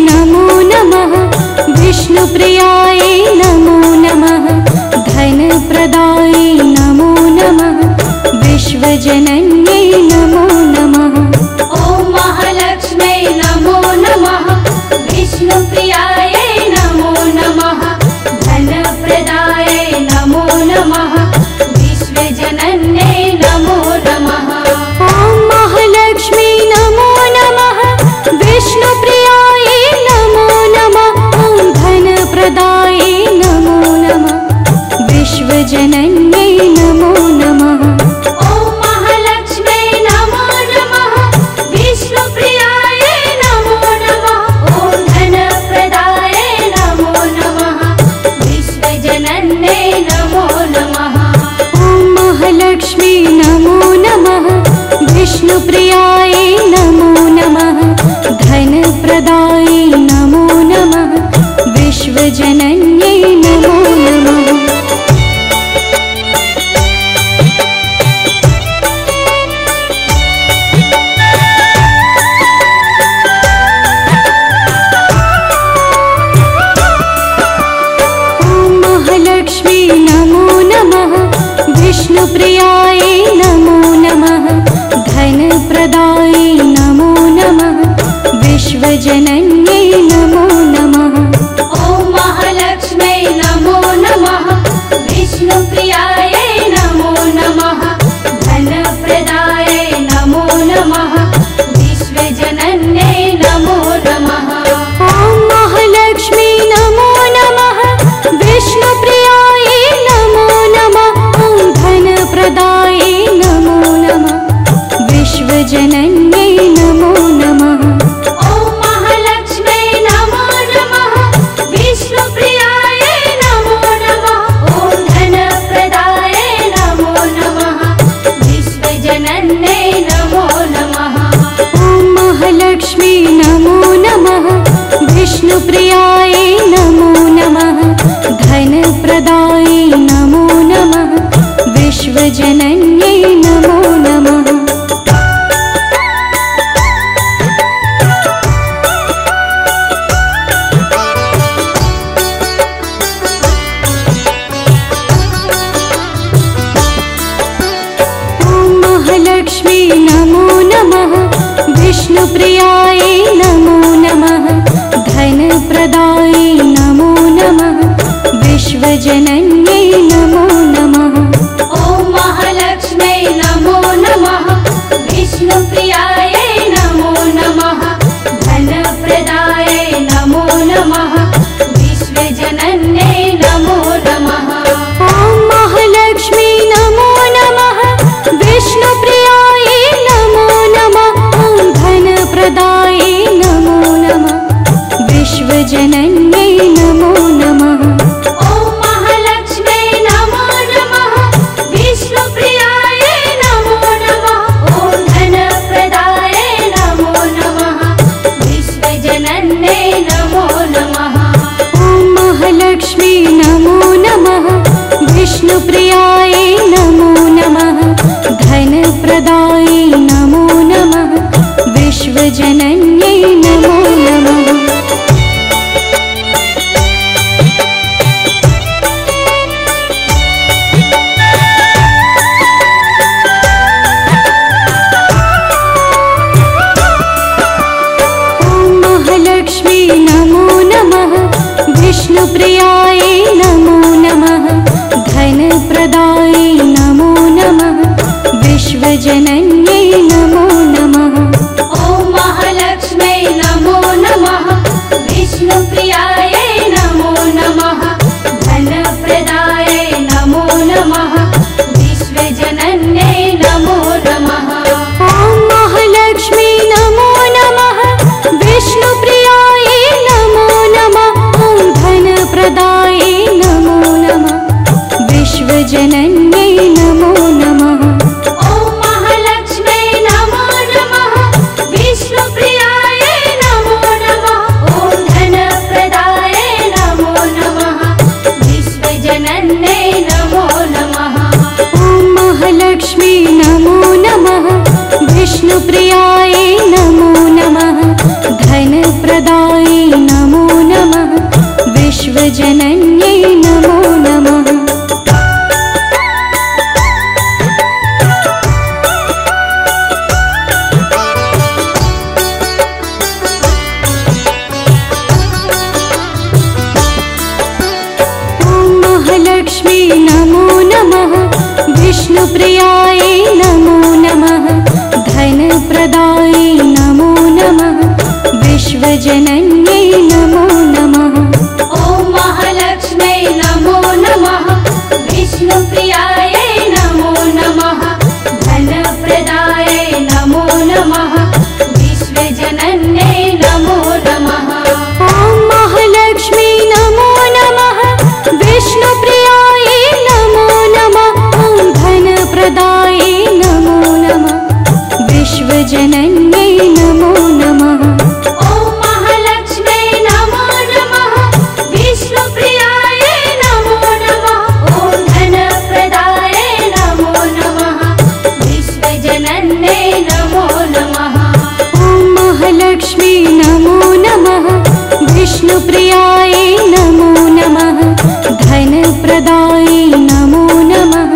नमो नमः। विष्णुप्रियायै नमो नमः। धनप्रदायै नमो नमः। विश्वजनन्यै नमो नमः। ॐ महालक्ष्म्यै नमो नमः। विष्णुप्रियायै नमो नमः। धनप्रदायै नमो नमः। विश्वजनन्यै नमो नमः। ॐ महालक्ष्मी नमो नमः। विष्णुप्रियायै नमो नमः। ॐ धनप्रदायै नमो नमः। विश्वजनन्यै नमो नमः। ॐ महालक्ष्म्यै नमो नमः। विष्णुप्रियायै नमो नमः। ॐ धनप्रदायै नमो नमः। विश्वजनन्यै नमो नमः। ॐ महालक्ष्मी नमो नमः। विष्णुप्रियायै नमो नमः। धनप्रदायै नमो नमः। विश्वजनन्यै नमो नमः। महालक्ष्मी नमो नमः। विष्णुप्रियायै नमो नमः। धनप्रदायै नमो नमः। विश्वजनन्यै नमो नमः। ॐ महालक्ष्म्यै नमो नमः। विष्णुप्रियायै नमो नमः। धनप्रदायै नमो नमः। विश्वजनन्यै नमो नमः। ॐ महालक्ष्मी नमो नमः। विष्णुप्रियायै नमो नमः। ॐ धनप्रदायै नमो नमः। विश्वजनन्यै नमो नमः। ॐ महालक्ष्म्यै नमो नमः। विष्णुप्रियायै नमो नमः। ॐ धनप्रदायै नमो नमः। विश्वजनन्यै नमो नमः। ॐ महालक्ष्मी नमो नमः। विष्णुप्रियायै नमो नमः। धनप्रदायै नमो नमः। विश्वजनन्यै नमो नमः। ॐ महालक्ष्मी नमो नमः। विष्णुप्रियायै नमो नमः। धनप्रदायै नमो नमः। विश्वजनन्यै नमो नमः। ॐ महालक्ष्म्यै नमो नमः। विष्णुप्रियायै नमो नमः। धनप्रदायै नमो नमः। विश्वजनन्यै नमो नमः। ॐ महालक्ष्मी नमो नमः। विष्णुप्रियायै नमो नमः। ॐ धनप्रदायै नमो नमः। विश्वजनन्यै नमो नमः। ॐ महालक्ष्म्यै नमो नमः। विष्णुप्रियायै नमो नमः। ॐ धनप्रदायै नमो नमः। विश्वजनन्यै नमो नमः। ॐ महालक्ष्मी नमो नमः। विष्णुप्रियायै नमो नमः। धनप्रदायै नमो नमः। विश्वजनन्यै नमो नमः। ॐ महालक्ष्मी नमो नमः। विष्णुप्रियायै नमो नमः। धनप्रदायै नमो नमः। विश्वजनन्यै नमो नमः। ॐ महालक्ष्म्यै नमो नमः। विष्णुप्रियायै नमो नमः। धनप्रदायै नमो नमः। विश्वजनन्यै नमो नमः। ॐ महालक्ष्मी नमो नमः। विष्णुप्रियायै नमो नमः। ॐ धनप्रदायै नमो नमः। विश्वजनन्यै नमो नमः। ॐ महालक्ष्म्यै नमो नमः। विष्णुप्रियायै नमो नमः। ॐ धनप्रदायै नमो नमः। विश्वजनन्यै नमो नमः। ॐ महालक्ष्मी नमो नमः। विष्णुप्रियायै नमो नमः। धनप्रदायै नमः विश्वजनन्यै नमो नमः ॐ महालक्ष्मी नमो नमः विष्णुप्रियायै नमो नमः ॐ धनप्रदायै नमो नमः विश्वजनन्यै नमो नमः ॐ महालक्ष्म्यै नमो नमः विष्णुप्रियायै नमो नमः ॐ धनप्रदायै नमो नमः विश्वजनन्यै नमो नमः ॐ महालक्ष्मी नमो नमः विष्णुप्रियायै नमो नमः धनप्रदायै नमो नमः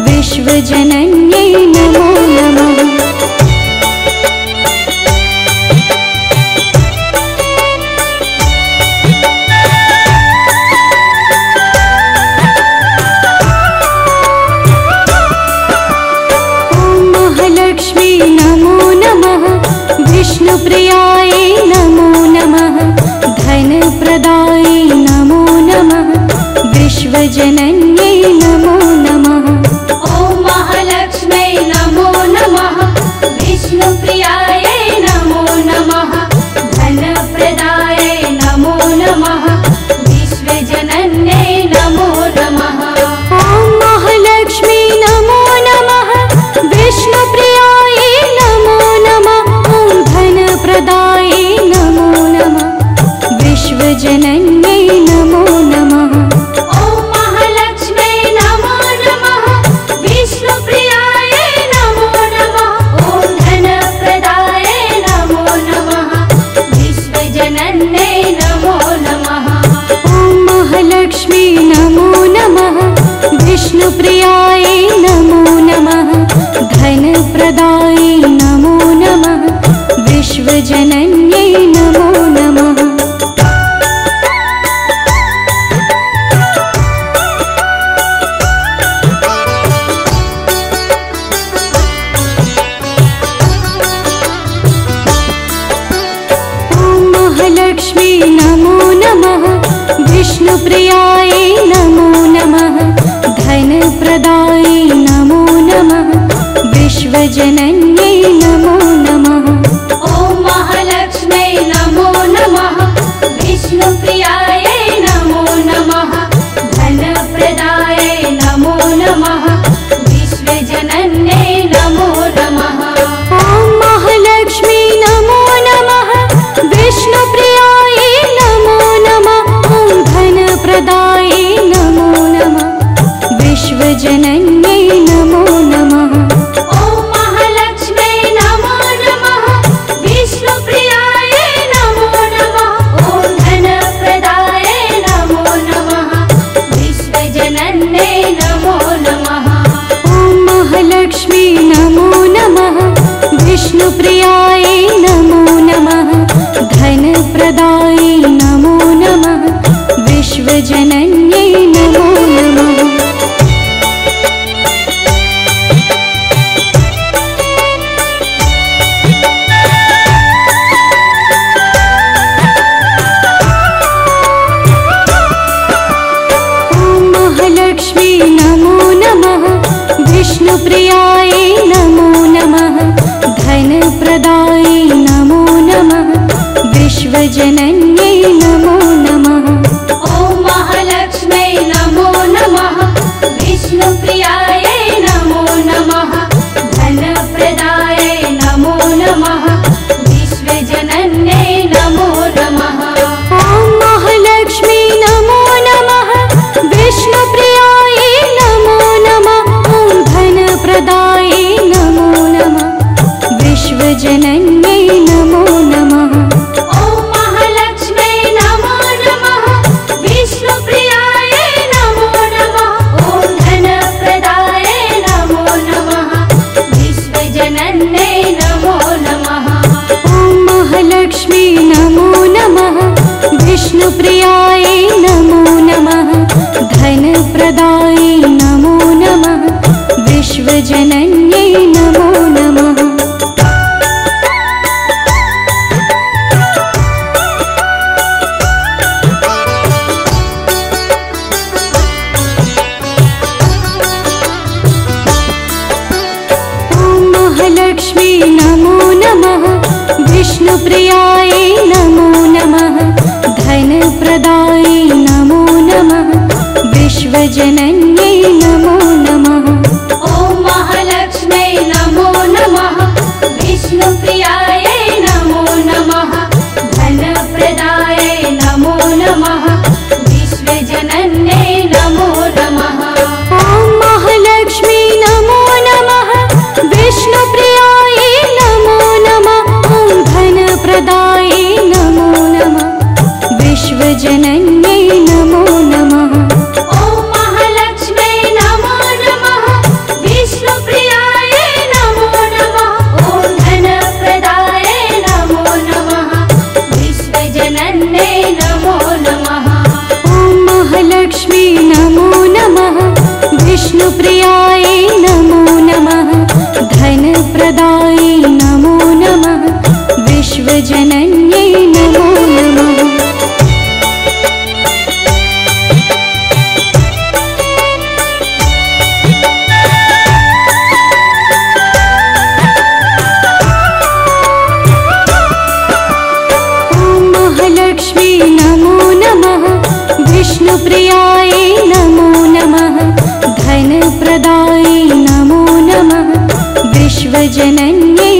विश्वजनन्यै नमो नमः विष्णुप्रियायै नमो नमः धनप्रदायै नमो नमः विश्वजनन्यै नमो नमः ॐ महालक्ष्म्यै नमो नमः विष्णुप्रियायै नमो नमः धनप्रदायै नमो नमः विश्वजनन्यै नमो नमः ॐ महालक्ष्मी नमो नमः विष्णुप्रियायै नमो नमः ॐ धनप्रदायै नमो नमः विश्वजनन्यै नमो नमः ॐ महालक्ष्म्यै नमो नमः विष्णुप्रियायै नमो नमः ॐ धनप्रदायै नमो नमः विश्वजनन्यै नमो नमः ॐ महालक्ष्मी नमो नमः विष्णुप्रियायै नमो नमः धनप्रदायै नमो नमः विश्वजनन्यै नमो नमः ॐ महालक्ष्मी नमो नमः विष्णुप्रियायै नमो नमः धनप्रदायै नमो नमः विश्वजनन्यै नमो नमः ॐ महालक्ष्म्यै नमो नमः विष्णुप्रियायै नमो नमः धनप्रदायै नमो नमः विश्वजनन्यै नमो नमः ॐ महालक्ष्मी नमो नमः विष्णुप्रियायै नमो नमः ॐ धनप्रदायै नमो नमः विश्वजनन्यै नमो नमः ॐ महालक्ष्म्यै नमो नमः विष्णुप्रियायै नमो नमः ॐ धनप्रदायै नमो नमः विश्वजनन्यै नमो नमः ॐ महालक्ष्मी नमो नमः विष्णुप्रियायै नमो नमः धनप्रदायै नमो नमः विश्वजनन्यै नमो नमः ॐ महालक्ष्मी नमो नमः विष्णुप्रियायै नमो नमः धनप्रदायै नमो नमः विश्वजनन्यै नमो नमः ॐ महालक्ष्म्यै नमो नमः विष्णुप्रियायै नमो नमः धनप्रदायै नमो नमः विश्वजनन्यै नमो नमः ॐ महालक्ष्मी नमो नमः विष्णुप्रियायै नमो नमः ॐ धनप्रदायै नमो नमः विश्वजनन्यै नमो नमः ॐ महालक्ष्म्यै नमो नमः विष्णुप्रियायै नमो नमः ॐ धनप्रदायै नमो नमः विश्वजनन्यै नमो नमः ॐ महालक्ष्मी नमो नमः विष्णुप्रियायै नमो नमः धनप्रदायै नमो नमः विश्वजनन्यै नमो नमः महालक्ष्मी नमो नमः। विष्णुप्रियायै नमो नमः। धनप्रदायै नमो नमः। विश्वजनन्यै नमो नमः। ॐ महालक्ष्म्यै नमो नमः। विष्णुप्रियायै नमो नमः। धनप्रदायै नमो नमः। विश्वजनन्यै नमो नमः। ॐ महालक्ष्मी नमो नमः। विष्णुप्रियायै नमो नमः। ॐ धनप्रदायै नमो नमः। विश्वजनन्यै नमो नमः। ॐ महालक्ष्म्यै नमो नमः। विष्णुप्रियायै नमो नमः। ॐ धनप्रदायै नमो नमः। विश्वजनन्यै नमो नमः। ॐ महालक्ष्मी नमो नमः। विष्णुप्रियायै नमो नमः। धनप्रदायै नमो नमः। विश्वजनन्यै नमो नमः। ॐ महालक्ष्मी नमो नमः। विष्णुप्रियायै नमो नमः। धनप्रदायै नमो नमः। विश्वजनन्यै